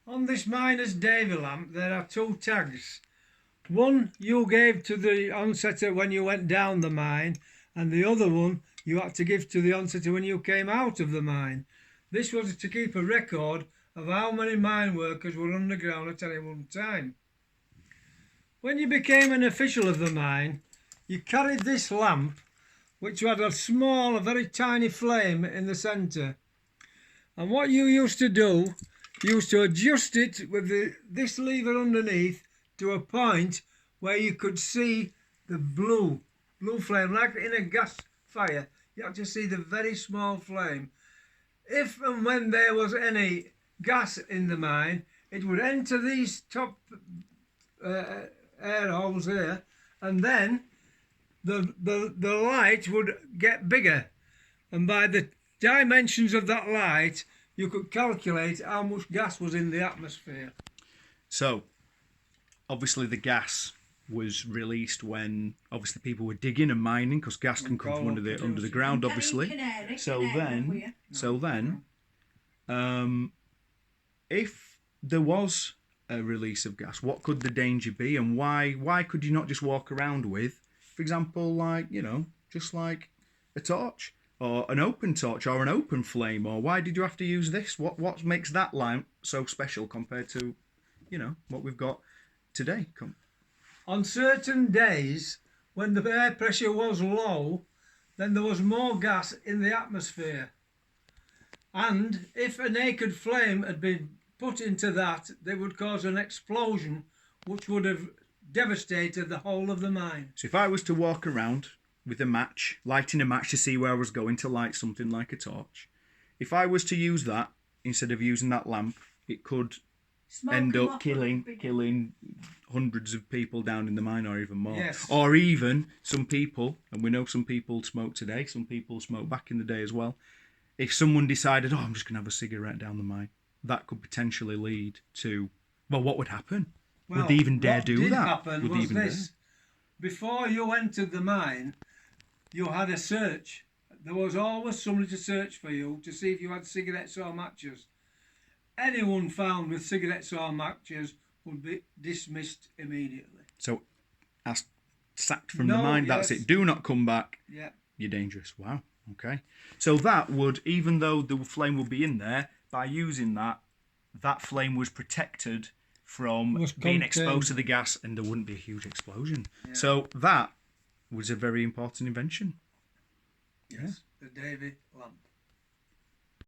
On this miner's Davy lamp there are two tags. One you gave to the onsetter when you went down the mine, and the other one you had to give to the onsetter when you came out of the mine. This was to keep a record of how many mine workers were underground at any one time. When you became an official of the mine, you carried this lamp, which had a small, a very tiny flame in the centre. And what you used to do, you used to adjust it with this lever underneath to a point where you could see the blue flame, like in a gas fire. You had to see the very small flame. If and when there was any gas in the mine, it would enter these top air holes here, and then the light would get bigger, and by the dimensions of that light you could calculate how much gas was in the atmosphere. So obviously the gas was released when obviously people were digging and mining, because gas can come from under the ground, obviously. So then if there was a release of gas, what could the danger be, and why could you not just walk around with, for example, like, you know, just like a torch or an open torch or an open flame? Or why did you have to use this? What makes that lamp so special compared to, you know, what we've got today? On certain days when the air pressure was low, then there was more gas in the atmosphere, and if a naked flame had been put into that, they would cause an explosion which would have devastated the whole of the mine. So if I was to walk around with a match, lighting a match to see where I was going to light something like a torch, if I was to use that instead of using that lamp, it could end up killing hundreds of people down in the mine, or even more. Yes. Or even some people, and we know some people smoke today, some people smoke back in the day as well. If someone decided, oh, I'm just going to have a cigarette down the mine, that could potentially lead to, well, what would happen? Well, would they even dare do that? Happen was this. Before you entered the mine, you had a search. There was always somebody to search for you to see if you had cigarettes or matches. Anyone found with cigarettes or matches would be dismissed immediately. So, sacked from the mine, that's it. Do not come back. Yeah. You're dangerous. Wow. Okay. So that would, even though the flame would be in there, by using that flame was protected from being exposed to the gas, and there wouldn't be a huge explosion. Yeah. So that was a very important invention. Yes, the Davy lamp.